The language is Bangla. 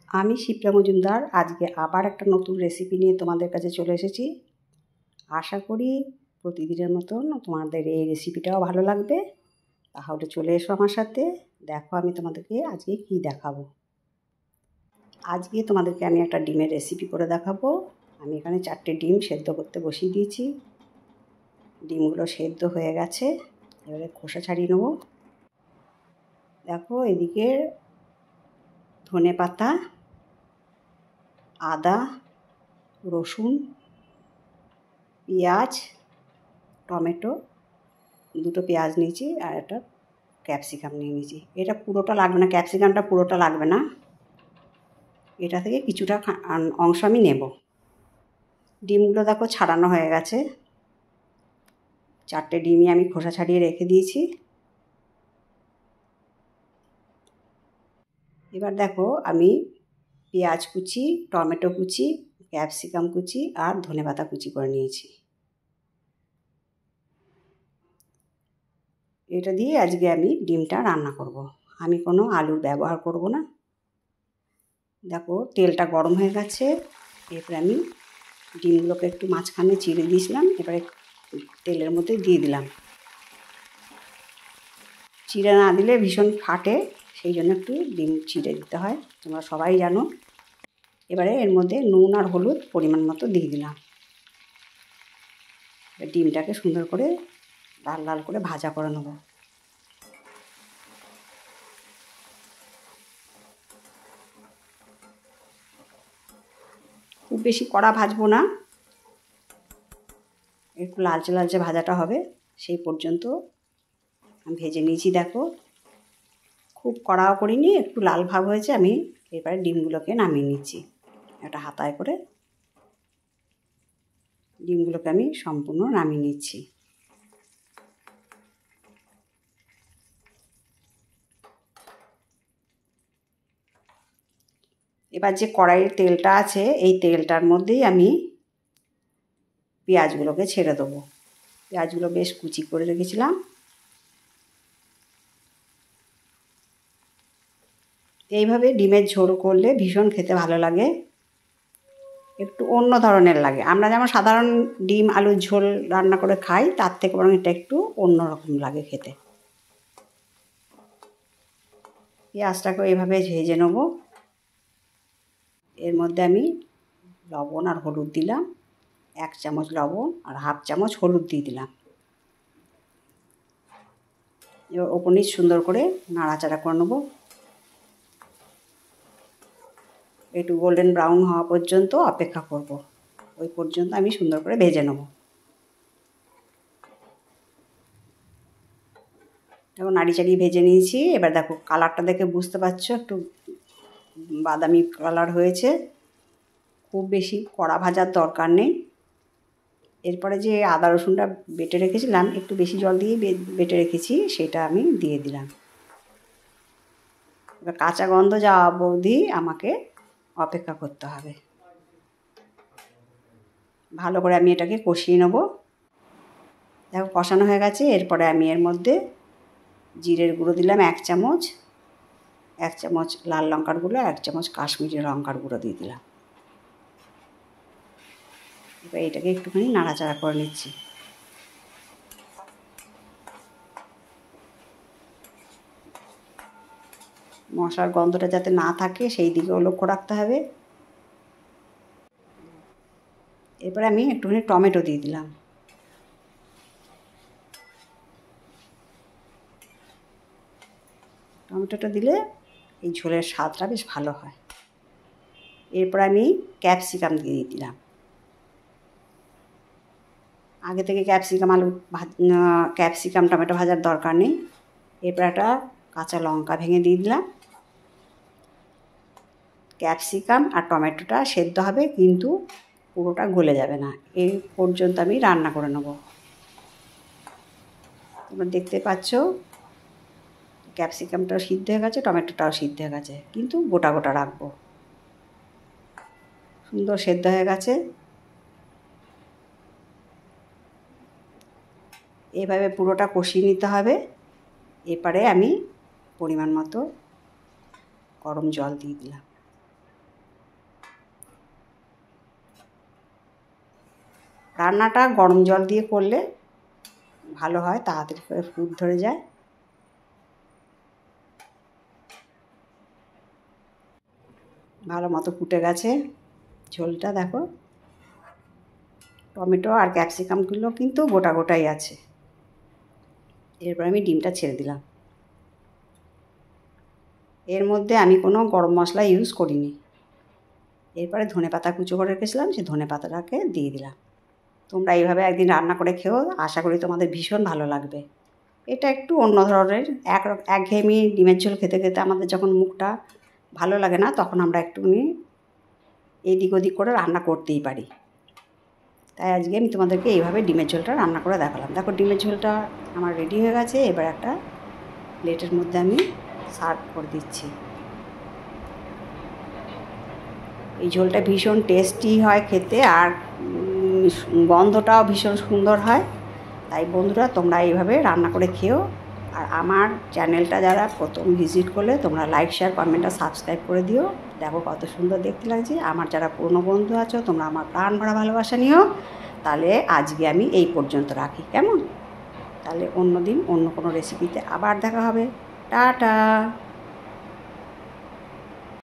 আমি শিপ্রা মজুমদার আজকে আবার একটা নতুন রেসিপি নিয়ে তোমাদের কাছে চলে এসেছি। আশা করি প্রতিদিনের মতন তোমাদের এই রেসিপিটাও ভালো লাগবে। তাহলে চলে এসো আমার সাথে, দেখো আমি তোমাদেরকে আজকে কি দেখাবো। আজকে তোমাদেরকে আমি একটা ডিমের রেসিপি করে দেখাবো। আমি এখানে 4টে ডিম সেদ্ধ করতে বসিয়ে দিয়েছি। ডিমগুলো সেদ্ধ হয়ে গেছে, এবারে খোসা ছাড়িয়ে নেবো। দেখো এদিকে ধনেপাতা, আদা, রসুন, পেঁয়াজ, টমেটো, 2টো পেঁয়াজ নিয়েছি আর একটা ক্যাপসিকাম নিয়ে নিয়েছি। এটা পুরোটা লাগবে না, ক্যাপসিকামটা পুরোটা লাগবে না, এটা থেকে কিছুটা অংশ আমি নেব। ডিমগুলো দেখো ছাড়ানো হয়ে গেছে। 4টে ডিমই আমি খোসা ছাড়িয়ে রেখে দিয়েছি। এবার দেখো আমি পেঁয়াজ কুচি, টমেটো কুচি, ক্যাপসিকাম কুচি আর ধনেপাতা কুচি করে নিয়েছি। এটা দিয়ে আজকে আমি ডিমটা রান্না করব। আমি কোনো আলুর ব্যবহার করব না। দেখো তেলটা গরম হয়ে গেছে, এরপরে আমি ডিমগুলোকে একটু মাঝখানে চিড়ে দিয়েছিলাম, এবারে তেলের মধ্যে দিয়ে দিলাম। চিড়ে না দিলে ভীষণ ফাটে, সেই জন্য একটু ডিম চিড়ে দিতে হয়, তোমরা সবাই জানো। এবারে এর মধ্যে নুন আর হলুদ পরিমাণ মতো দিয়ে দিলাম। ডিমটাকে সুন্দর করে লাল লাল করে ভাজা করে নেব। খুব বেশি কড়া ভাজবো না, একটু লালচে লালচে ভাজাটা হবে সেই পর্যন্ত আমি ভেজে নিয়েছি। দেখো খুব কড়াও করিনি, একটু লাল ভাব হয়েছে। আমি এবারে ডিমগুলোকে নামিয়ে নিচ্ছি একটা হাতায় করে। ডিমগুলোকে আমি সম্পূর্ণ নামিয়ে নিচ্ছি। এবার যে কড়াইয়ের তেলটা আছে এই তেলটার মধ্যেই আমি পেঁয়াজগুলোকে ছেড়ে দেবো। পেঁয়াজগুলো বেশ কুচি করে রেখেছিলাম। এইভাবে ডিমের ঝোল করলে ভীষণ খেতে ভালো লাগে, একটু অন্য ধরনের লাগে। আমরা যেমন সাধারণ ডিম আলুর ঝোল রান্না করে খাই, তার থেকে বরং এটা একটু অন্য রকম লাগে খেতে। পেঁয়াজটাকে এইভাবে ভেজে নেব। এর মধ্যে আমি লবণ আর হলুদ দিলাম, 1 চামচ লবণ আর 1/2 চামচ হলুদ দিয়ে দিলাম। এবার ওপর নিচ সুন্দর করে নাড়াচাড়া করে নেব। একটু গোল্ডেন ব্রাউন হওয়া পর্যন্ত অপেক্ষা করব, ওই পর্যন্ত আমি সুন্দর করে ভেজে নেব। দেখো নাড়ি চাড়িয়ে ভেজে নিয়েছি। এবার দেখো কালারটা দেখে বুঝতে পারছো একটু বাদামি কালার হয়েছে। খুব বেশি কড়া ভাজার দরকার নেই। এরপরে যে আদা রসুনটা বেটে রেখেছিলাম, একটু বেশি জল দিয়ে বেটে রেখেছি, সেটা আমি দিয়ে দিলাম। এবার কাঁচা গন্ধ যাওয়া অবধি আমাকে অপেক্ষা করতে হবে। ভালো করে আমি এটাকে কষিয়ে নেব। দেখো কষানো হয়ে গেছে। এরপরে আমি এর মধ্যে জিরের গুঁড়ো দিলাম 1 চামচ, 1 চামচ লাল লঙ্কার গুঁড়ো, 1 চামচ কাশ্মীরি লঙ্কার গুঁড়ো দিয়ে দিলাম। এবার এটাকে একটুখানি নাড়াচাড়া করে নিচ্ছি। মশলার গন্ধটা যাতে না থাকে সেই দিকেও লক্ষ্য রাখতে হবে। এরপরে আমি একটুখানি টমেটো দিয়ে দিলাম। টমেটোটা দিলে এই ঝোলের স্বাদটা বেশ ভালো হয়। এরপর আমি ক্যাপসিকাম দিয়ে দিলাম। আগে থেকে ক্যাপসিকাম টমেটো ভাজার দরকার নেই। এরপর একটা কাঁচা লঙ্কা ভেঙে দিয়ে দিলাম। ক্যাপসিকাম আর টমেটোটা সেদ্ধ হবে, কিন্তু পুরোটা গলে যাবে না, এই পর্যন্ত আমি রান্না করে নেব। তোমরা দেখতে পাচ্ছ ক্যাপসিকামটাও সিদ্ধ হয়ে গেছে, টমেটোটাও সিদ্ধ হয়ে গেছে, কিন্তু গোটা গোটা রাখবো। সুন্দর সেদ্ধ হয়ে গেছে। এভাবে পুরোটা কষিয়ে নিতে হবে। এবারে আমি পরিমাণ মতো গরম জল দিয়ে দিলাম। রান্নাটা গরম জল দিয়ে করলে ভালো হয়, তাড়াতাড়ি করে ফুট ধরে যায়। ভালো মতো ফুটে গেছে ঝোলটা, দেখো টমেটো আর ক্যাপসিকামগুলো কিন্তু গোটা গোটাই আছে। এরপর আমি ডিমটা ছেড়ে দিলাম। এর মধ্যে আমি কোনো গরম মশলা ইউজ করিনি। এরপরে ধনেপাতা কুচো করে রেখেছিলাম, সেই ধনেপাতাটাকে দিয়ে দিলাম। তোমরা এইভাবে একদিন রান্না করে খেও, আশা করি তোমাদের ভীষণ ভালো লাগবে। এটা একটু অন্য ধরনের, একঘেয়েমি ডিমের ঝোল খেতে খেতে আমাদের যখন মুখটা ভালো লাগে না, তখন আমরা একটুখানি এদিক ওদিক করে রান্না করতেই পারি। তাই আজকে আমি তোমাদেরকে এইভাবে ডিমের ঝোলটা রান্না করে দেখালাম। দেখো ডিমের ঝোলটা আমার রেডি হয়ে গেছে। এবার একটা প্লেটের মধ্যে আমি সার্ভ করে দিচ্ছি। এই ঝোলটা ভীষণ টেস্টি হয় খেতে, আর গন্ধটাও ভীষণ সুন্দর হয়। তাই বন্ধুরা, তোমরা এইভাবে রান্না করে খেও। আর আমার চ্যানেলটা যারা প্রথম ভিজিট করলে, তোমরা লাইক, শেয়ার, কমেন্ট আর সাবস্ক্রাইব করে দিও। দেখো কত সুন্দর দেখতে লাগছে। আমার যারা পুরনো বন্ধু আছো, তোমরা আমার প্রাণ ভরা ভালোবাসা নিও। তাহলে আজকে আমি এই পর্যন্ত রাখি, কেমন? তাহলে অন্য দিন অন্য কোনো রেসিপিতে আবার দেখা হবে। টাটা।